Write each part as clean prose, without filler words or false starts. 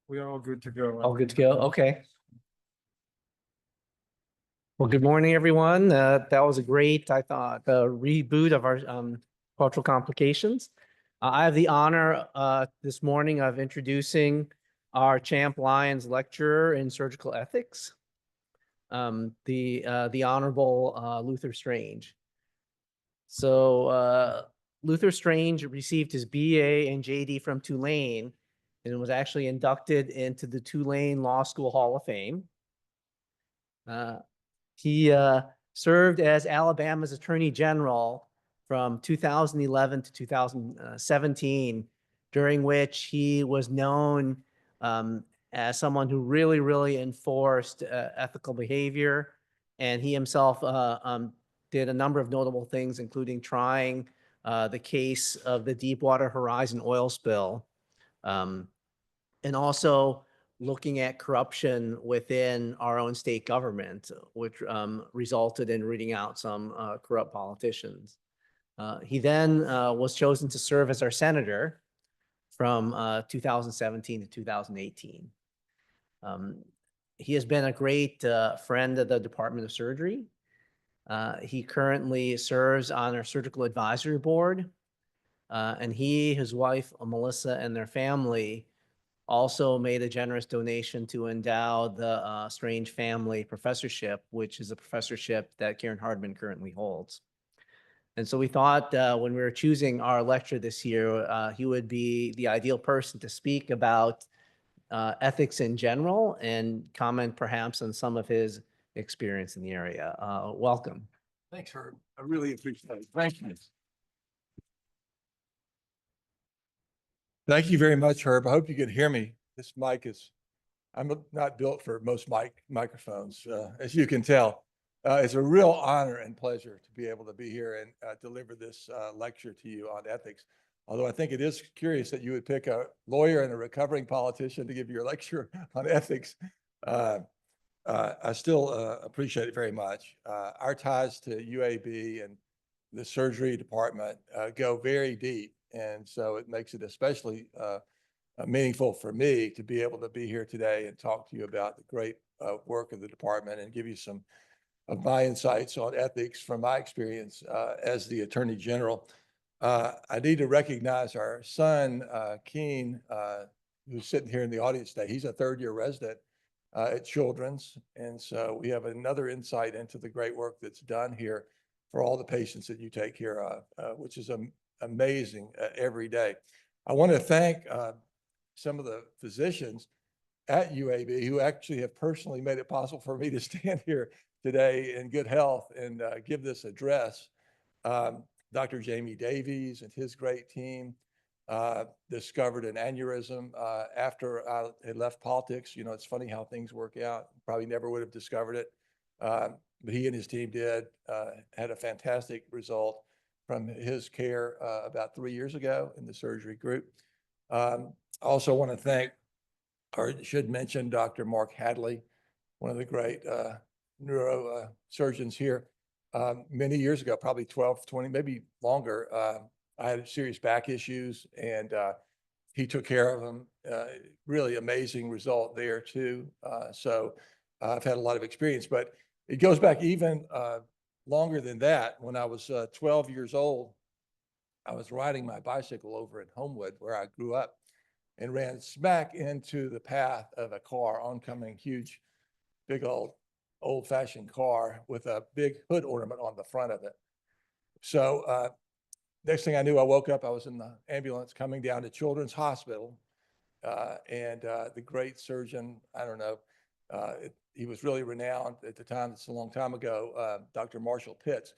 We are all good to go. All good to go? Okay. Well, good morning, everyone. That was a great, I thought, reboot of our cultural complications. I have the honor this morning of introducing our Champ Lyons lecturer in surgical ethics, the Honorable Luther Strange. So Luther Strange received his BA and JD from Tulane and was actually inducted into the Tulane Law School Hall of Fame. He served as Alabama's Attorney General from 2011 to 2017, during which he was known as someone who really enforced ethical behavior. And he himself did a number of notable things, including trying the case of the Deepwater Horizon oil spill, and also looking at corruption within our own state government, which resulted in rooting out some corrupt politicians. He then was chosen to serve as our senator from 2017 to 2018. He has been a great friend of the Department of Surgery. He currently serves on our surgical advisory board, and he, his wife, Melissa, and their family also made a generous donation to endow the Strange Family Professorship, which is a professorship that Karen Hardman currently holds. And so we thought when we were choosing our lecturer this year, he would be the ideal person to speak about ethics in general and comment perhaps on some of his experience in the area. Welcome. Thanks, Herb. I really appreciate it. Thank you. Thank you very much, Herb. I hope you can hear me. This mic is, I'm not built for most microphones, as you can tell. It's a real honor and pleasure to be able to be here and deliver this lecture to you on ethics. Although I think it is curious that you would pick a lawyer and a recovering politician to give your lecture on ethics. I still appreciate it very much. Our ties to UAB and the surgery department go very deep. And so it makes it especially meaningful for me to be able to be here today and talk to you about the great work of the department and give you some of my insights on ethics from my experience as the Attorney General. I need to recognize our son, Keen, who's sitting here in the audience today. He's a third-year resident at Children's. And so we have another insight into the great work that's done here for all the patients that you take care of, which is amazing every day. I want to thank some of the physicians at UAB who actually have personally made it possible for me to stand here today in good health and give this address. Dr. Jamie Davies and his great team discovered an aneurysm after I had left politics. You know, it's funny how things work out. Probably never would have discovered it, but he and his team did, had a fantastic result from his care about 3 years ago in the surgery group. I also want to thank, or should mention, Dr. Mark Hadley, one of the great neurosurgeons here. Many years ago, probably 12, 20, maybe longer, I had serious back issues and he took care of them. Really amazing result there too. So I've had a lot of experience, but it goes back even longer than that. When I was 12 years old, I was riding my bicycle over in Homewood, where I grew up, and ran smack into the path of a car, oncoming, huge, big old-fashioned car with a big hood ornament on the front of it. So next thing I knew, I woke up, I was in the ambulance coming down to Children's Hospital, and the great surgeon, I don't know, he was really renowned at the time, it's a long time ago, Dr. Marshall Pitts,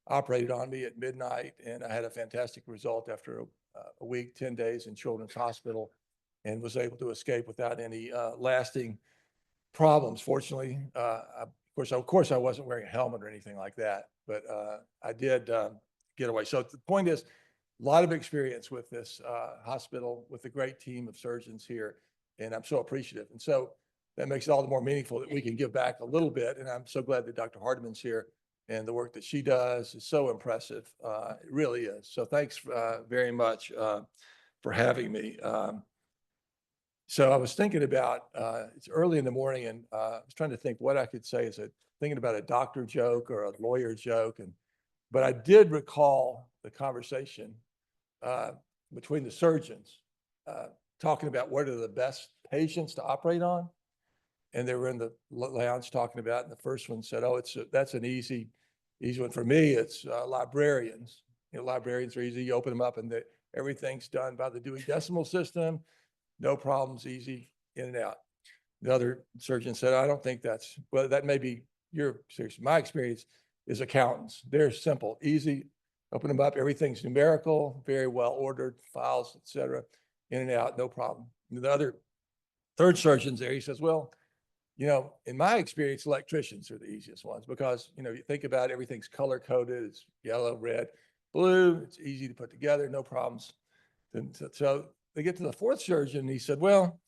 operated on me at midnight, and I had a fantastic result after a week, 10 days in Children's Hospital, and was able to escape without any lasting problems. Fortunately, of course, I wasn't wearing a helmet or anything like that, but I did get away. So the point is, a lot of experience with this hospital, with a great team of surgeons here, and I'm so appreciative. And so that makes it all the more meaningful that we can give back a little bit. And I'm so glad that Dr. Hardman's here, and the work that she does is so impressive. It really is. So thanks very much for having me. So I was thinking about, it's early in the morning, and I was trying to think what I could say. Thinking about a doctor joke or a lawyer joke, but I did recall the conversation uh, between the surgeons uh, talking about what are the best patients to operate on. And they were in the lounge talking about, and the first one said, "Oh, that's an easy one for me. It's librarians. Librarians are easy. You open them up, and everything's done by the Dewey Decimal System. No problems, easy in and out." The other surgeon said, "I don't think that's well. That may be your experience. My experience is accountants. They're simple, easy. Open them up. Everything's numerical, very well ordered, files, etc. In and out, no problem." And the third surgeon's there. He says, "Well, in my experience, electricians are the easiest ones because, you think about it, everything's color coded. It's yellow, red, blue. It's easy to put together, no problems." And so they get to the fourth surgeon, and he said, "Well,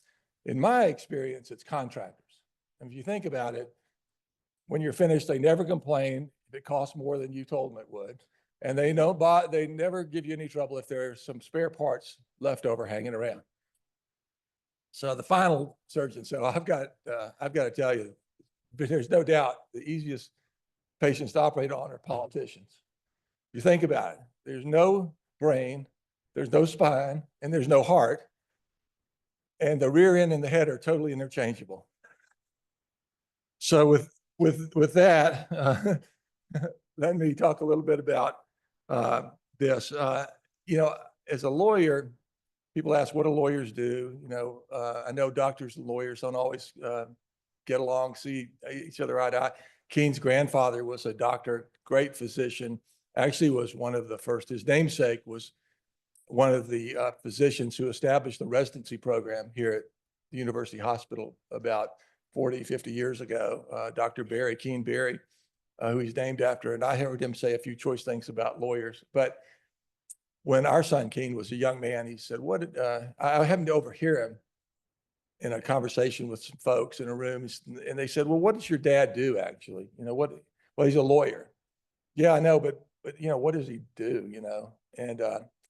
in my experience, it's contractors. And if you think about it, when you're finished, they never complain if it costs more than you told them it would. And they never give you any trouble if there's some spare parts left over hanging around." So the final surgeon said, "I've got to tell you, but there's no doubt the easiest patients to operate on are politicians. You think about it, there's no brain, there's no spine, and there's no heart. And the rear end and the head are totally interchangeable." So with that, let me talk a little bit about this. As a lawyer, people ask, what do lawyers do? I know doctors and lawyers don't always get along, see each other eye to eye. Keene's grandfather was a doctor, great physician, actually was one of the first. His namesake was one of the physicians who established the residency program here at the University Hospital about 40, 50 years ago, Dr. Keene Barry, who he's named after. And I heard him say a few choice things about lawyers. But when our son Keene was a young man, he said, I happened to overhear him in a conversation with some folks in a room. And they said, "Well, what does your dad do actually? Well, he's a lawyer." "Yeah, I know, but what does he do?" And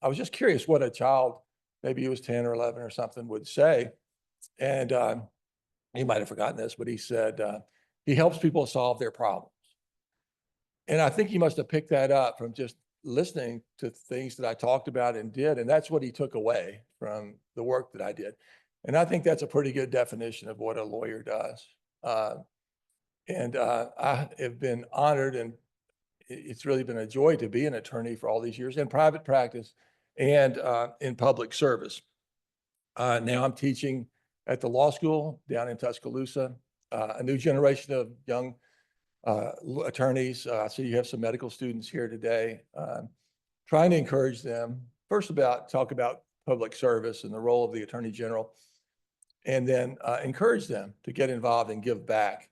I was just curious what a child, maybe he was 10 or 11 or something, would say. And he might have forgotten this, but he said, he helps people solve their problems. And I think he must have picked that up from just listening to things that I talked about and did. And that's what he took away from the work that I did. And I think that's a pretty good definition of what a lawyer does. I have been honored, and it's really been a joy to be an attorney for all these years in private practice and in public service. Now I'm teaching at the law school down in Tuscaloosa, a new generation of young attorneys. So you have some medical students here today, trying to encourage them first talk about public service and the role of the Attorney General, and then encourage them to get involved and give back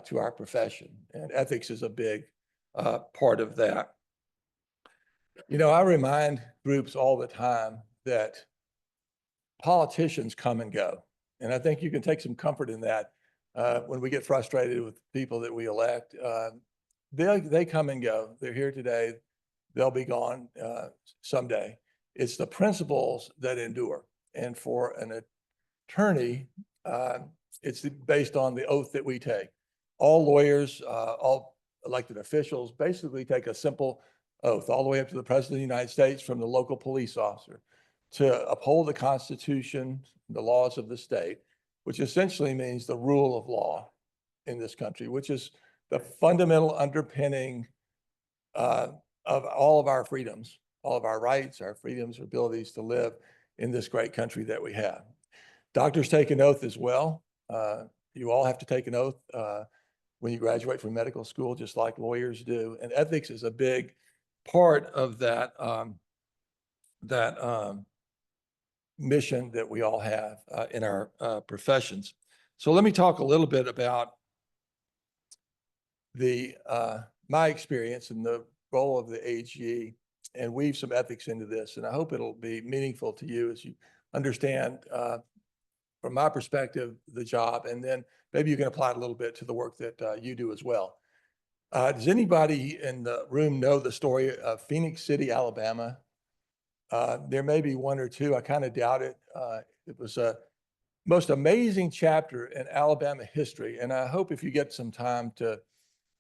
to our profession. And ethics is a big part of that. I remind groups all the time that politicians come and go. And I think you can take some comfort in that when we get frustrated with people that we elect. They come and go. They're here today. They'll be gone someday. It's the principles that endure. And for an attorney, it's based on the oath that we take. All lawyers, all elected officials basically take a simple oath all the way up to the President of the United States, from the local police officer, to uphold the Constitution, the laws of the state, which essentially means the rule of law in this country, which is the fundamental underpinning of all of our freedoms, all of our rights, our freedoms, our abilities to live in this great country that we have. Doctors take an oath as well. You all have to take an oath when you graduate from medical school, just like lawyers do. And ethics is a big part of that mission that we all have in our professions. So let me talk a little bit about my experience and the role of the AG, and weave some ethics into this. And I hope it'll be meaningful to you as you understand, from my perspective, the job, and then maybe you can apply it a little bit to the work that you do as well. Does anybody in the room know the story of Phoenix City, Alabama? There may be one or two. I kind of doubt it. It was a most amazing chapter in Alabama history. And I hope if you get some time to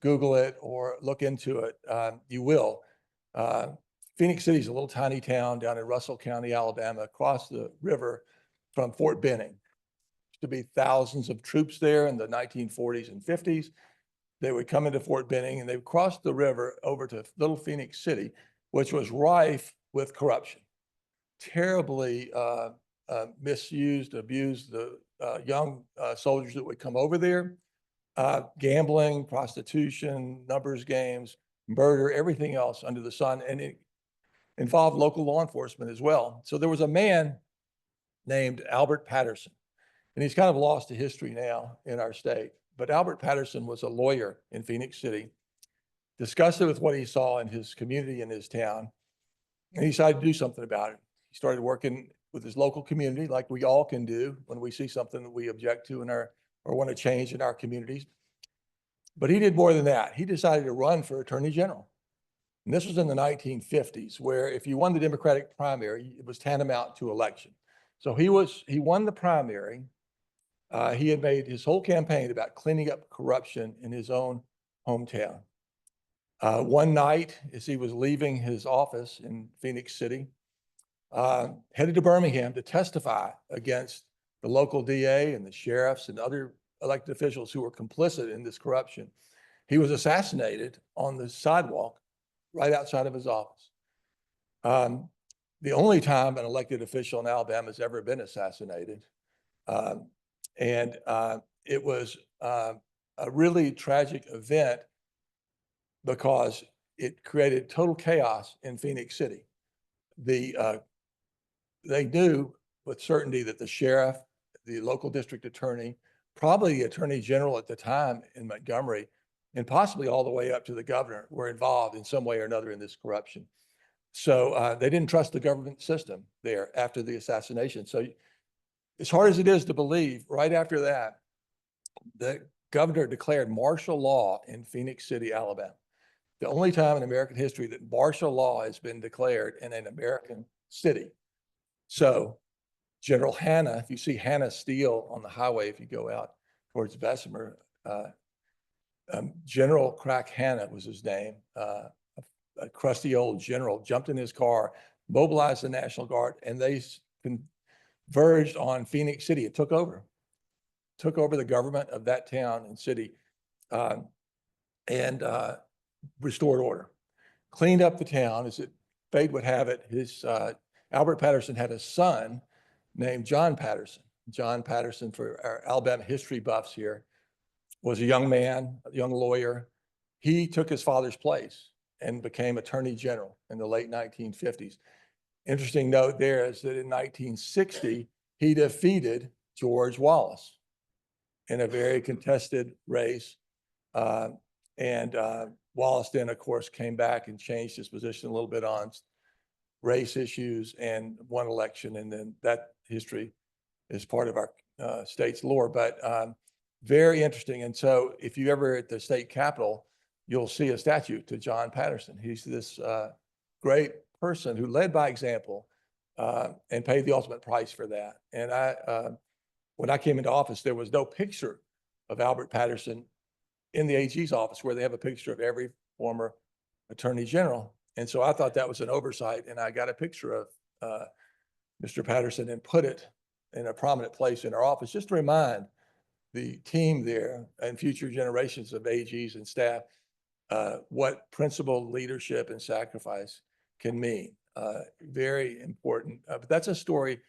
Google it or look into it, you will. Phoenix City is a little tiny town down in Russell County, Alabama, across the river from Fort Benning. Used to be thousands of troops there in the 1940s and 50s. They would come into Fort Benning and they would cross the river over to Little Phoenix City, which was rife with corruption. Terribly misused, abused the young soldiers that would come over there. Gambling, prostitution, numbers games, murder, everything else under the sun. And it involved local law enforcement as well. So there was a man named Albert Patterson, and he's kind of lost to history now in our state. But Albert Patterson was a lawyer in Phoenix City, disgusted with what he saw in his community in his town, and he decided to do something about it. He started working with his local community, like we all can do when we see something that we object to in our or want to change in our communities. But he did more than that. He decided to run for attorney general. And this was in the 1950s, where if you won the Democratic primary, it was tantamount to election. So he won the primary. He had made his whole campaign about cleaning up corruption in his own hometown. One night, as he was leaving his office in Phoenix City, headed to Birmingham to testify against the local DA and the sheriffs and other elected officials who were complicit in this corruption. He was assassinated on the sidewalk right outside of his office. The only time an elected official in Alabama has ever been assassinated. It was a really tragic event because it created total chaos in Phoenix City. They knew with certainty that the sheriff, the local district attorney, probably the attorney general at the time in Montgomery, and possibly all the way up to the governor were involved in some way or another in this corruption. So they didn't trust the government system there after the assassination. So as hard as it is to believe, right after that, the governor declared martial law in Phoenix City, Alabama. The only time in American history that martial law has been declared in an American city. So General Hanna, if you see Hanna Steel on the highway, if you go out towards Bessemer, General Crack Hanna was his name, a crusty old general, jumped in his car, mobilized the National Guard, and they converged on Phoenix City. It took over the government of that town and city, and restored order, cleaned up the town. As fate would have it, Albert Patterson had a son named John Patterson. John Patterson, for our Alabama history buffs here, was a young man, a young lawyer. He took his father's place and became attorney general in the late 1950s. Interesting note there is that in 1960, he defeated George Wallace in a very contested race. Wallace then, of course, came back and changed his position a little bit on race issues and won election. And then that history is part of our state's lore, but very interesting. And so if you ever at the state capitol, you'll see a statue to John Patterson. He's this great person who led by example and paid the ultimate price for that. And when I came into office, there was no picture of Albert Patterson in the AG's office, where they have a picture of every former attorney general. And so I thought that was an oversight, and I got a picture of Mr. Patterson and put it in a prominent place in our office, just to remind the team there and future generations of AGs and staff what principled leadership and sacrifice can mean. Very important. But that's a story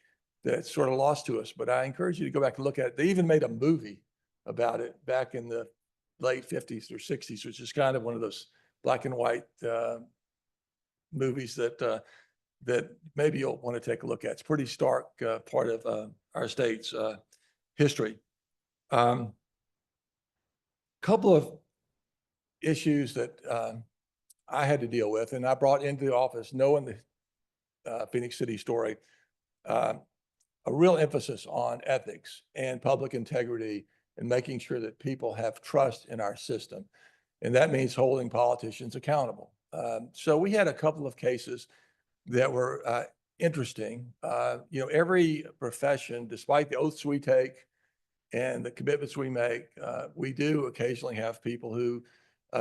that's sort of lost to us, but I encourage you to go back and look at it. They even made a movie about it back in the late 50s or 60s, which is kind of one of those black and white movies that maybe you'll want to take a look at. It's a pretty stark part of our state's history. Couple of issues that I had to deal with, and I brought into the office, knowing the Phoenix City story, a real emphasis on ethics and public integrity and making sure that people have trust in our system. And that means holding politicians accountable. So we had a couple of cases that were interesting. Every profession, despite the oaths we take and the commitments we make, we do occasionally have people who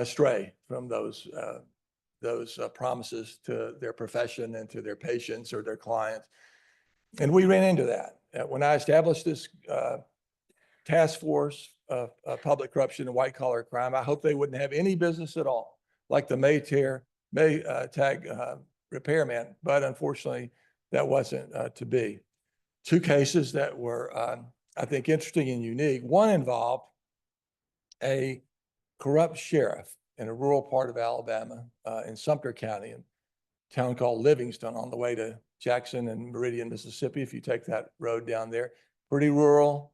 stray from those promises to their profession and to their patients or their clients. And we ran into that. When I established this task force of public corruption and white collar crime, I hope they wouldn't have any business at all, like the Maytag repairman. But unfortunately, that wasn't to be. Two cases that were, I think, interesting and unique. One involved a corrupt sheriff in a rural part of Alabama, in Sumter County, a town called Livingston, on the way to Jackson and Meridian, Mississippi. If you take that road down there, pretty rural.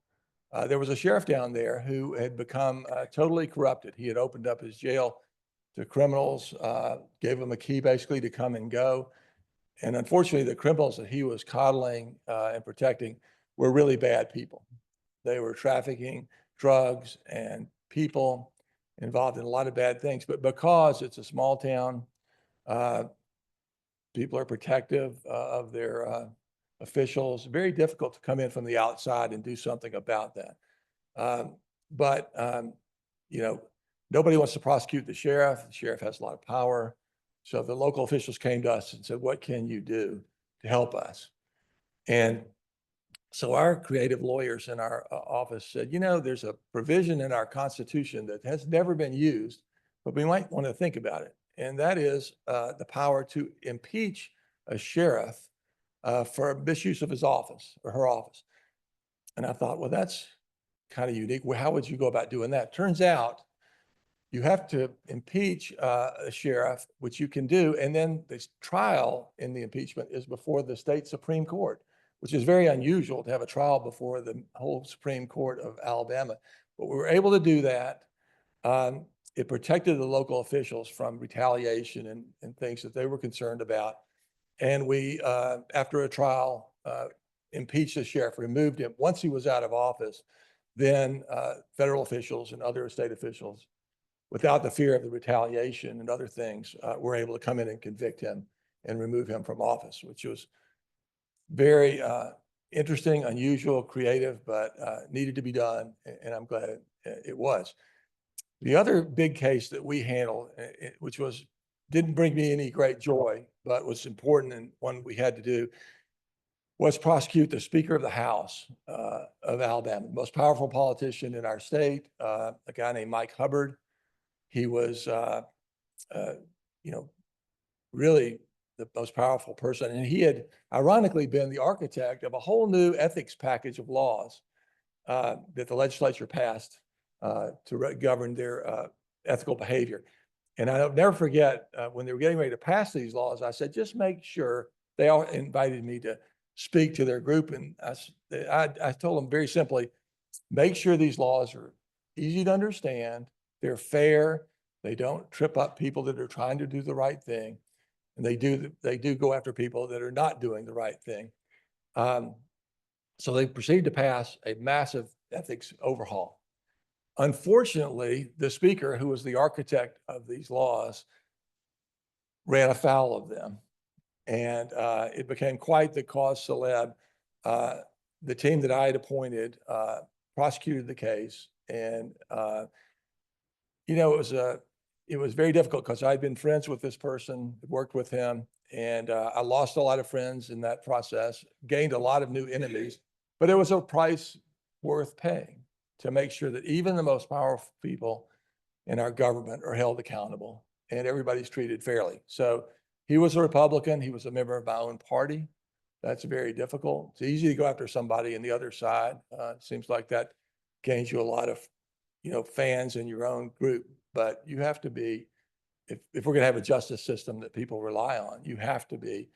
There was a sheriff down there who had become totally corrupted. He had opened up his jail to criminals, gave them a key basically to come and go. And unfortunately, the criminals that he was coddling and protecting were really bad people. They were trafficking drugs and people, involved in a lot of bad things. But because it's a small town, people are protective of their officials. Very difficult to come in from the outside and do something about that. But nobody wants to prosecute the sheriff. The sheriff has a lot of power. So the local officials came to us and said, what can you do to help us? And so our creative lawyers in our office said, there's a provision in our Constitution that has never been used, but we might want to think about it. And that is the power to impeach a sheriff for misuse of his office or her office. And I thought, well, that's kind of unique. Well, how would you go about doing that? Turns out you have to impeach a sheriff, which you can do. And then the trial in the impeachment is before the state Supreme Court, which is very unusual to have a trial before the whole Supreme Court of Alabama. But we were able to do that. It protected the local officials from retaliation and things that they were concerned about. And we, after a trial, impeached the sheriff, removed him. Once he was out of office, then federal officials and other state officials, without the fear of the retaliation and other things, were able to come in and convict him and remove him from office, which was very interesting, unusual, creative, but needed to be done. And I'm glad it was. The other big case that we handled, which didn't bring me any great joy, but was important and one we had to do, was prosecute the Speaker of the House of Alabama, the most powerful politician in our state, a guy named Mike Hubbard. He was, really the most powerful person. And he had ironically been the architect of a whole new ethics package of laws that the legislature passed to govern their ethical behavior. And I'll never forget when they were getting ready to pass these laws, I said, just make sure. They all invited me to speak to their group. And I told them very simply, make sure these laws are easy to understand, they're fair, they don't trip up people that are trying to do the right thing, and they do go after people that are not doing the right thing. So they proceeded to pass a massive ethics overhaul. Unfortunately, the speaker, who was the architect of these laws, ran afoul of them. And it became quite the cause célèbre. The team that I had appointed prosecuted the case. And, it was very difficult because I'd been friends with this person, worked with him, and I lost a lot of friends in that process, gained a lot of new enemies, but it was a price worth paying to make sure that even the most powerful people in our government are held accountable and everybody's treated fairly. So he was a Republican. He was a member of my own party. That's very difficult. It's easy to go after somebody on the other side. It seems like that gains you a lot of, fans in your own group. But you have to be, if we're going to have a justice system that people rely on, you have to be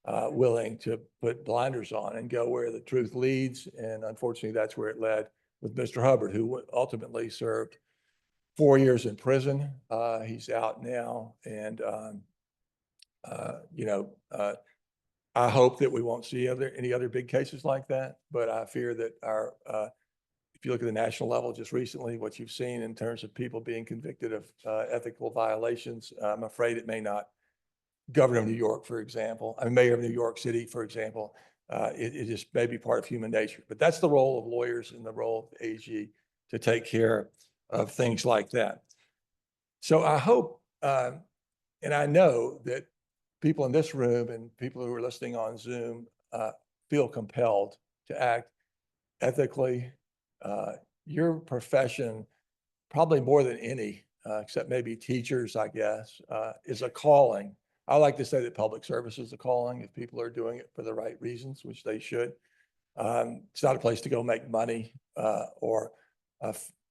willing to put blinders on and go where the truth leads. And unfortunately, that's where it led with Mr. Hubbard, who ultimately served 4 years in prison. He's out now. And, I hope that we won't see any other big cases like that. But I fear that if you look at the national level just recently, what you've seen in terms of people being convicted of ethical violations, I'm afraid it may not governor of New York, for example, I mean, mayor of New York City, for example. It just may be part of human nature, but that's the role of lawyers and the role of AG to take care of things like that. So I hope, and I know that people in this room and people who are listening on Zoom feel compelled to act ethically. Your profession, probably more than any, except maybe teachers, I guess, is a calling. I like to say that public service is a calling if people are doing it for the right reasons, which they should. It's not a place to go make money or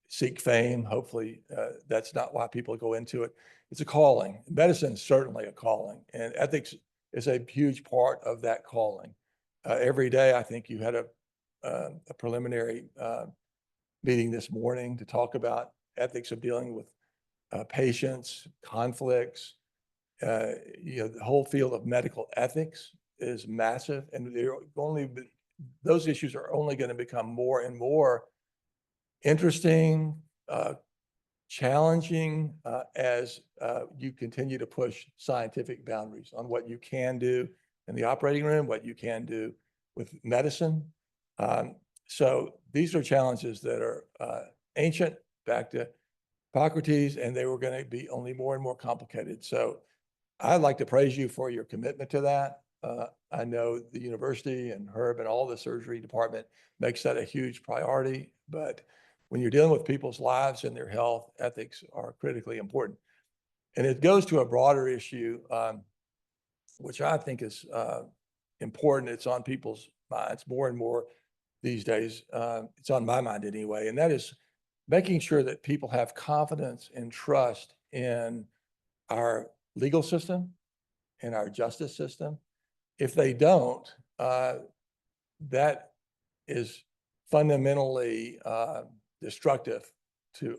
seek fame. Hopefully, that's not why people go into it. It's a calling. Medicine is certainly a calling, and ethics is a huge part of that calling. Every day, I think you had a preliminary meeting this morning to talk about ethics of dealing with patients, conflicts. The whole field of medical ethics is massive, and those issues are only going to become more and more interesting, challenging as you continue to push scientific boundaries on what you can do in the operating room, what you can do with medicine. So these are challenges that are ancient, back to Hippocrates, and they were going to be only more and more complicated. So I'd like to praise you for your commitment to that. I know the university and Herb and all the surgery department makes that a huge priority, but when you're dealing with people's lives and their health, ethics are critically important. And it goes to a broader issue, which I think is important. It's on people's minds more and more these days. It's on my mind anyway, and that is making sure that people have confidence and trust in our legal system and our justice system. If they don't, that is fundamentally destructive to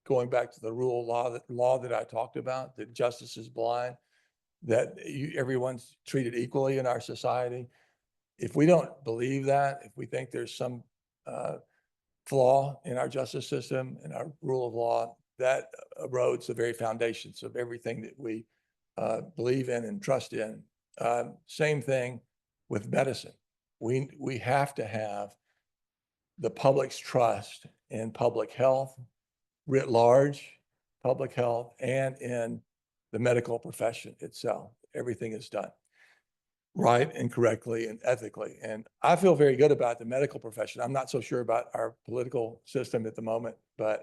going back to the rule of law that I talked about, that justice is blind, that everyone's treated equally in our society. If we don't believe that, if we think there's some flaw in our justice system and our rule of law, that erodes the very foundations of everything that we believe in and trust in. Same thing with medicine. We have to have the public's trust in public health, writ large, public health, and in the medical profession itself. Everything is done right and correctly and ethically. And I feel very good about the medical profession. I'm not so sure about our political system at the moment, but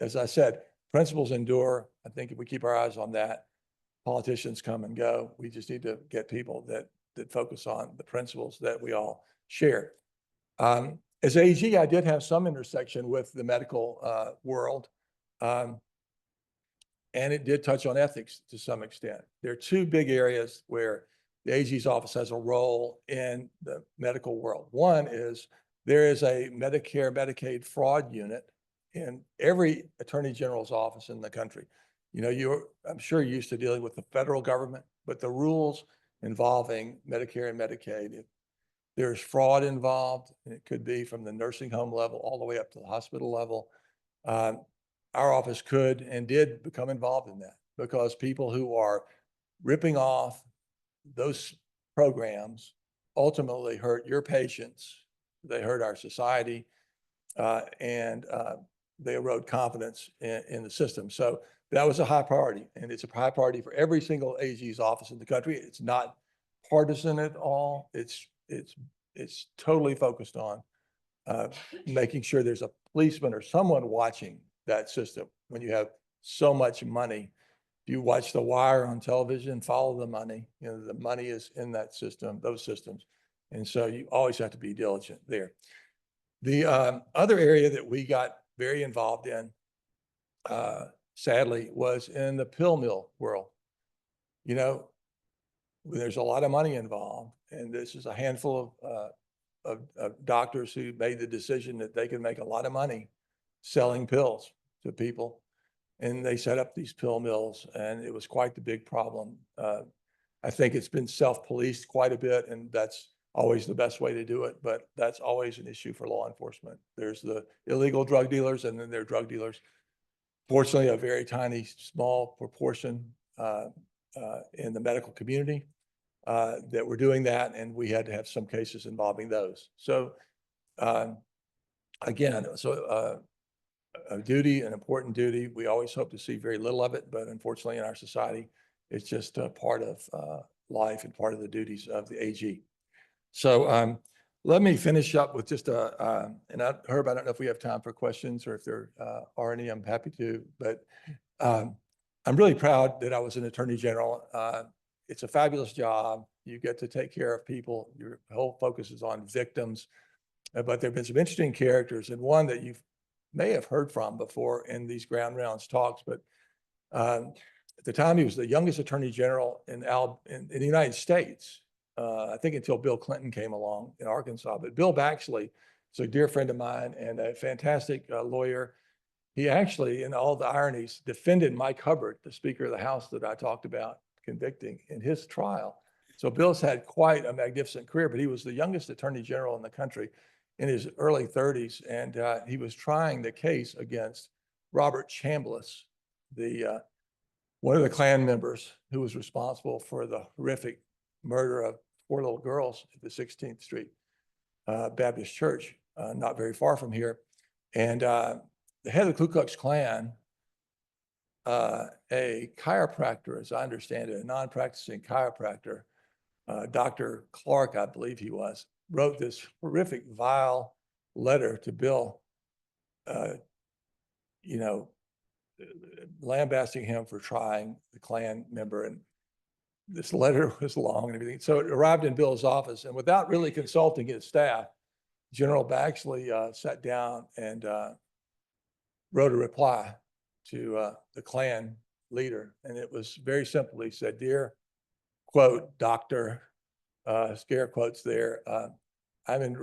as I said, principles endure. I think if we keep our eyes on that, politicians come and go. We just need to get people that focus on the principles that we all share. As AG, I did have some intersection with the medical world, and it did touch on ethics to some extent. There are two big areas where the AG's office has a role in the medical world. One is there is a Medicare, Medicaid fraud unit in every attorney general's office in the country. You know, I'm sure you're used to dealing with the federal government, but the rules involving Medicare and Medicaid, there's fraud involved, and it could be from the nursing home level all the way up to the hospital level. Our office could and did become involved in that because people who are ripping off those programs ultimately hurt your patients, they hurt our society, and they erode confidence in the system. So that was a high priority, and it's a high priority for every single AG's office in the country. It's not partisan at all. It's totally focused on making sure there's a policeman or someone watching that system. When you have so much money, if you watch The Wire on television, follow the money. You know, the money is in that system, those systems. And so you always have to be diligent there. The other area that we got very involved in, sadly, was in the pill mill world. You know, there's a lot of money involved, and this is a handful of doctors who made the decision that they could make a lot of money selling pills to people. And they set up these pill mills, and it was quite the big problem. I think it's been self-policed quite a bit, and that's always the best way to do it, but that's always an issue for law enforcement. There's the illegal drug dealers, and then there are drug dealers. Fortunately, a very tiny, small proportion in the medical community that were doing that, and we had to have some cases involving those. So again, a duty, an important duty. We always hope to see very little of it, but unfortunately in our society, it's just a part of life and part of the duties of the AG. So let me finish up with just and Herb, I don't know if we have time for questions or if there are any, I'm happy to, but I'm really proud that I was an attorney general. It's a fabulous job. You get to take care of people. Your whole focus is on victims, but there've been some interesting characters, and one that you may have heard from before in these ground rounds talks, but at the time he was the youngest attorney general in the United States. I think until Bill Clinton came along in Arkansas, but Bill Baxley is a dear friend of mine and a fantastic lawyer. He actually, in all the ironies, defended Mike Hubbard, the Speaker of the House that I talked about convicting, in his trial. So Bill's had quite a magnificent career, but he was the youngest attorney general in the country in his early 30s, and he was trying the case against Robert Chambliss, one of the Klan members who was responsible for the horrific murder of 4 little girls at the 16th Street Baptist Church, not very far from here. And the head of the Ku Klux Klan, a chiropractor, as I understand it, a non-practicing chiropractor, Dr. Clark, I believe he was, wrote this horrific, vile letter to Bill, lambasting him for trying the Klan member. And this letter was long and everything. So it arrived in Bill's office, and without really consulting his staff, General Baxley sat down and wrote a reply to the Klan leader. And it was very simple. He said, "Dear, quote, Doctor," scare quotes there, "I'm in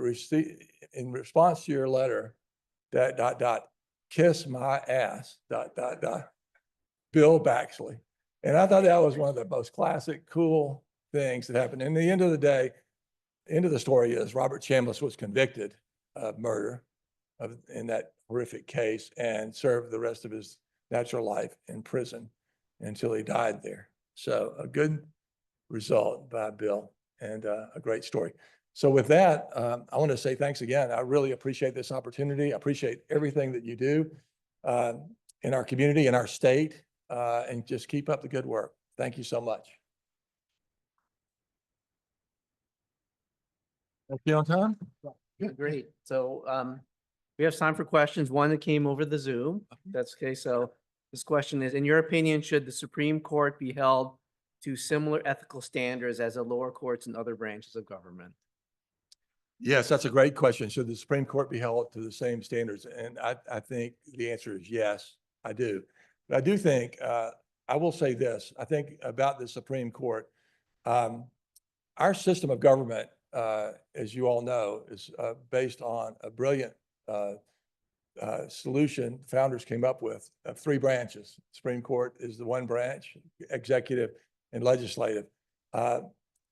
response to your letter, ... kiss my ass, ... Bill Baxley." And I thought that was one of the most classic, cool things that happened. And at the end of the day, end of the story is Robert Chambliss was convicted of murder in that horrific case and served the rest of his natural life in prison until he died there. So a good result by Bill and a great story. So with that, I want to say thanks again. I really appreciate this opportunity. I appreciate everything that you do in our community, in our state, and just keep up the good work. Thank you so much. Okay, on time? Great. So we have time for questions. One that came over the Zoom. That's okay. So this question is, in your opinion, should the Supreme Court be held to similar ethical standards as the lower courts and other branches of government? Yes, that's a great question. Should the Supreme Court be held to the same standards? And I think the answer is yes, I do. But I do think, I will say this, I think about the Supreme Court, our system of government, as you all know, is based on a brilliant solution founders came up with of 3 branches. Supreme Court is the one branch, executive and legislative.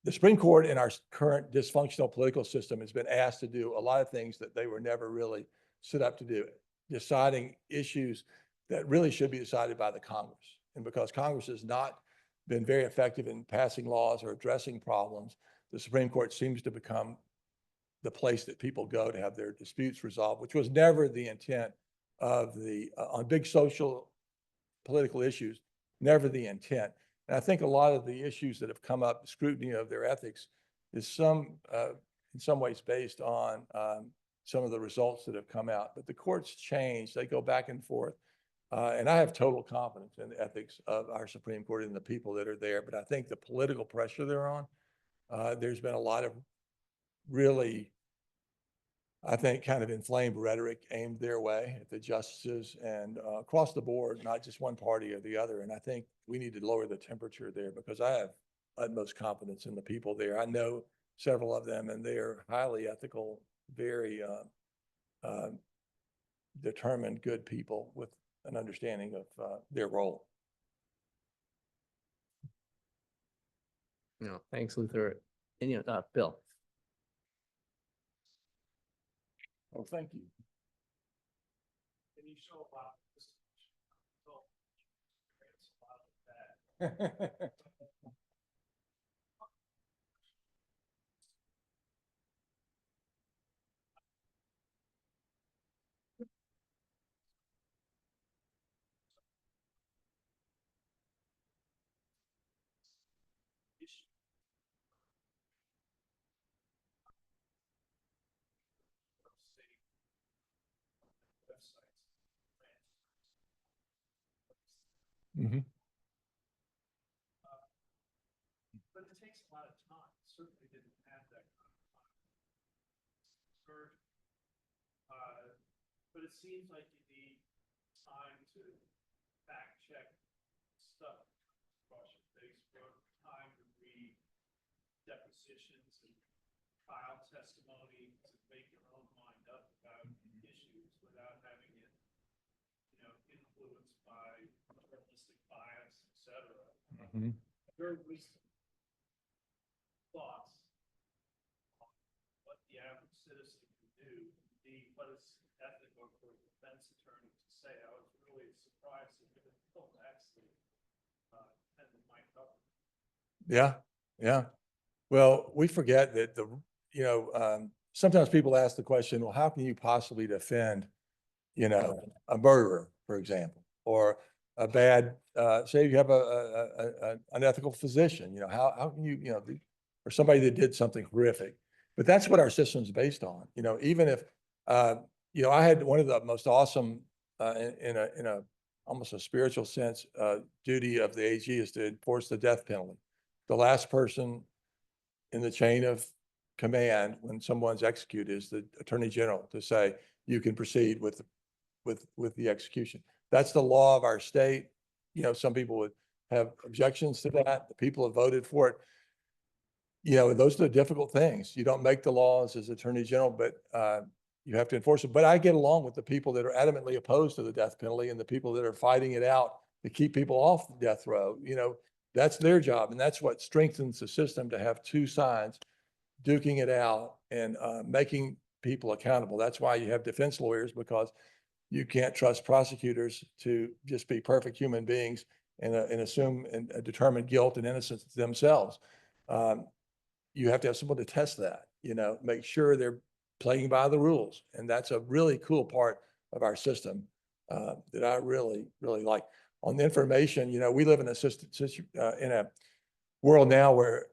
The Supreme Court in our current dysfunctional political system has been asked to do a lot of things that they were never really set up to do, deciding issues that really should be decided by the Congress. And because Congress has not been very effective in passing laws or addressing problems, the Supreme Court seems to become the place that people go to have their disputes resolved, which was never the intent of on big social political issues, never the intent. And I think a lot of the issues that have come up, scrutiny of their ethics, is in some ways based on some of the results that have come out. But the courts change, they go back and forth. And I have total confidence in the ethics of our Supreme Court and the people that are there. But I think the political pressure they're on, there's been a lot of really, I think, kind of inflamed rhetoric aimed their way at the justices and across the board, not just one party or the other. And I think we need to lower the temperature there because I have utmost confidence in the people there. I know several of them, and they are highly ethical, very determined, good people with an understanding of their role. No, thanks, Luther. And Bill. Oh, thank you. Can you show about this? Mhm. But it takes a lot of time. Certainly didn't have that kind of time. Surgery. But it seems like you need time to fact check stuff across your Facebook, time to read depositions and file testimony to make your own mind up about issues without having it, influenced by journalistic bias, etc. Mhm. Very recent thoughts on what the average citizen can do, what is ethical for a defense attorney to say. I was really surprised that you don't actually attend my cover. Yeah, yeah. Well, we forget that sometimes people ask the question, well, how can you possibly defend, a murderer, for example, or a bad, say you have an unethical physician, how can you, or somebody that did something horrific. But that's what our system is based on, even if, I had one of the most awesome, in a almost a spiritual sense, duty of the AG is to enforce the death penalty. The last person in the chain of command when someone's executed is the Attorney General to say you can proceed with the execution. That's the law of our state. Some people would have objections to that. The people have voted for it. Those are the difficult things. You don't make the laws as Attorney General, but you have to enforce it. But I get along with the people that are adamantly opposed to the death penalty and the people that are fighting it out to keep people off the death row. That's their job. And that's what strengthens the system, to have two sides duking it out and making people accountable. That's why you have defense lawyers, because you can't trust prosecutors to just be perfect human beings and assume and determine guilt and innocence themselves. You have to have someone to test that, make sure they're playing by the rules. And that's a really cool part of our system that I really, really like. On the information, we live in in a world now where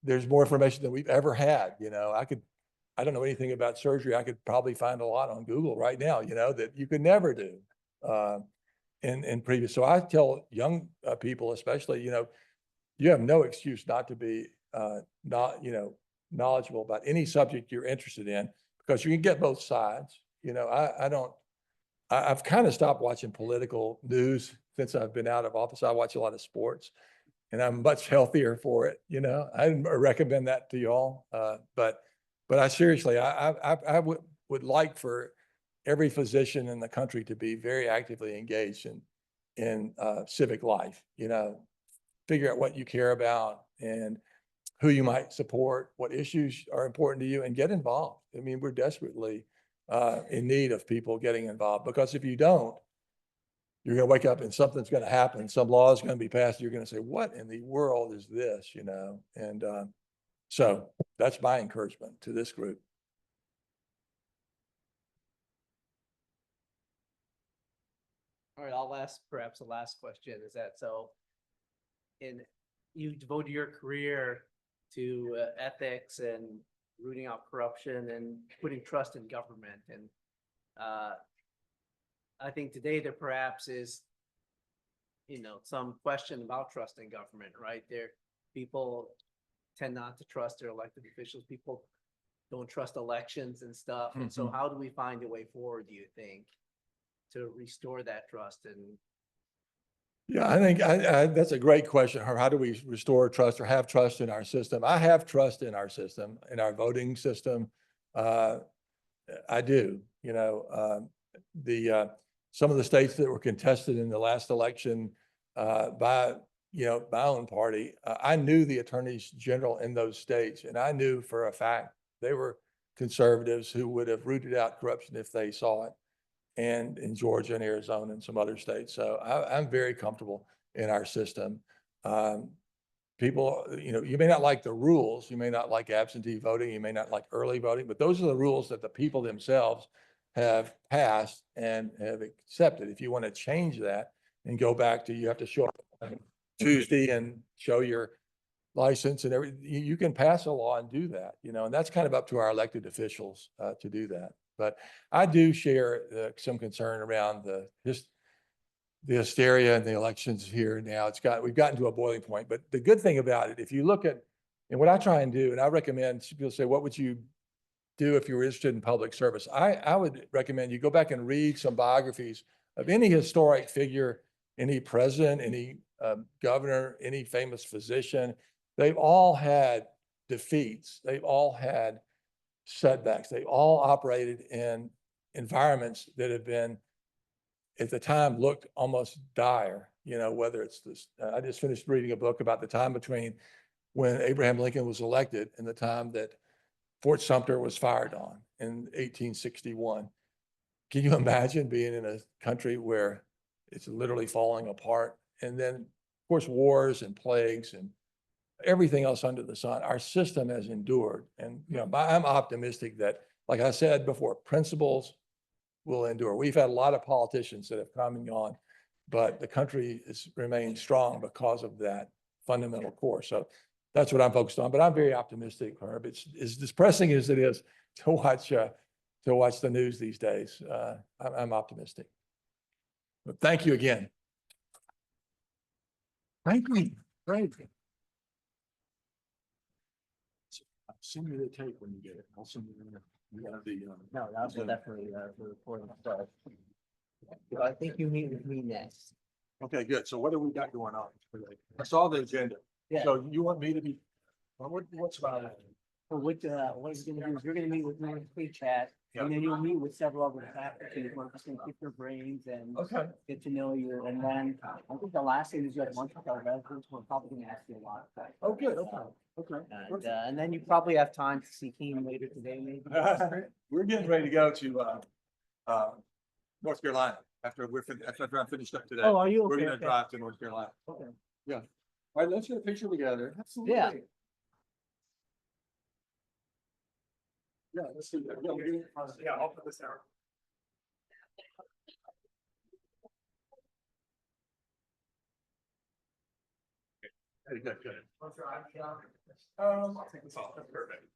there's more information than we've ever had. I don't know anything about surgery. I could probably find a lot on Google right now, that you could never do in previous. So I tell young people, especially, you have no excuse not to be knowledgeable about any subject you're interested in, because you can get both sides. I've kind of stopped watching political news since I've been out of office. I watch a lot of sports, and I'm much healthier for it. I recommend that to y'all. But I seriously, I would like for every physician in the country to be very actively engaged in civic life. Figure out what you care about and who you might support, what issues are important to you, and get involved. I mean, we're desperately in need of people getting involved, because if you don't, you're going to wake up and something's going to happen. Some law is going to be passed. You're going to say, what in the world is this, And so that's my encouragement to this group. All right, I'll ask perhaps the last question. Is that so? You devoted your career to ethics and rooting out corruption and putting trust in government. And I think today there perhaps is, some question about trust in government, right? People tend not to trust their elected officials. People don't trust elections and stuff. And so how do we find a way forward, do you think, to restore that trust? And Yeah, I think that's a great question. How do we restore trust or have trust in our system? I have trust in our system, in our voting system. I do. Some of the states that were contested in the last election by my own party, I knew the attorneys general in those states, and I knew for a fact they were conservatives who would have rooted out corruption if they saw it. And in Georgia and Arizona and some other states. So I'm very comfortable in our system. People, you may not like the rules, you may not like absentee voting, you may not like early voting, but those are the rules that the people themselves have passed and have accepted. If you want to change that and go back to, you have to show up on Tuesday and show your license and everything, you can pass a law and do that, and that's kind of up to our elected officials to do that. But I do share some concern around the hysteria and the elections here now. We've gotten to a boiling point. But the good thing about it, if you look at, and what I try and do, and I recommend people say, what would you do if you were interested in public service? I would recommend you go back and read some biographies of any historic figure, any president, any governor, any famous physician. They've all had defeats. They've all had setbacks. They all operated in environments that have been, at the time, looked almost dire. You know, whether it's this, I just finished reading a book about the time between when Abraham Lincoln was elected and the time that Fort Sumter was fired on in 1861. Can you imagine being in a country where it's literally falling apart? And then, of course, wars and plagues and everything else under the sun. Our system has endured. And, you know, I'm optimistic that, like I said before, principles will endure. We've had a lot of politicians that have come and gone, but the country has remained strong because of that fundamental core. So that's what I'm focused on. But I'm very optimistic, Herb. It's as depressing as it is to watch the news these days. I'm optimistic. But thank you again. Thank you. Great. I'll send you the tape when you get it. I'll send you the. No, that was definitely the recording stuff. I think you meet with me next. Okay, good. So what do we got going on today? I saw the agenda. Yeah. So you want me to be, what's about it? So what you're gonna do is you're gonna meet with me in pre-chat, Yeah. and then you'll meet with several other faculty who are just gonna pick your brains and Okay. get to know you. And then I think the last thing is you have lunch with our residents. We're probably gonna ask you a lot of questions. Oh, good. Okay. Okay. And then you probably have time to see Keem later today, maybe. We're getting ready to go to North Carolina after after I'm finished up today. Oh, are you? We're Okay, gonna okay. drive to North Carolina. Okay. Yeah. All right, let's get a picture together. Absolutely. Yeah. Yeah, let's see. Yeah, I'll put this out. Very good, good. I'll take this off. That's perfect.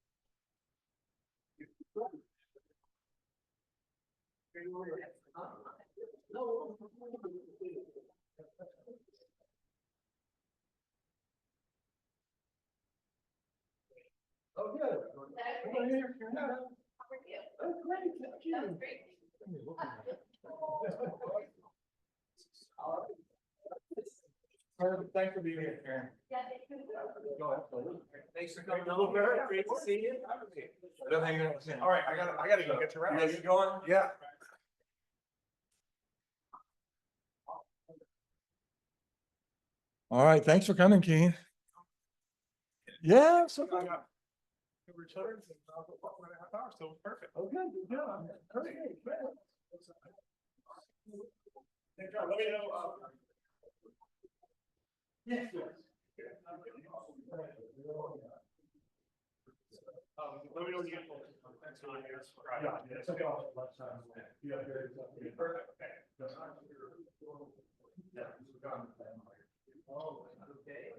Oh, good. Over here. Oh, great. Thank you. Thanks for being here, Karen. Thanks for coming over. Great to see you. Been hanging out with Sam. All right, I gotta go get to You rest. guys get going? Yeah. All right, thanks for coming, Keen. Yeah, so I good. got. We returned in about 1.5 hours, so it was perfect. Okay, good job. Great, great. Thank you. Let me know. Yes, yes. Let me know when you get home. Thanks for letting us. Yeah, it's okay. Yeah, Perfect. Okay. Oh, okay.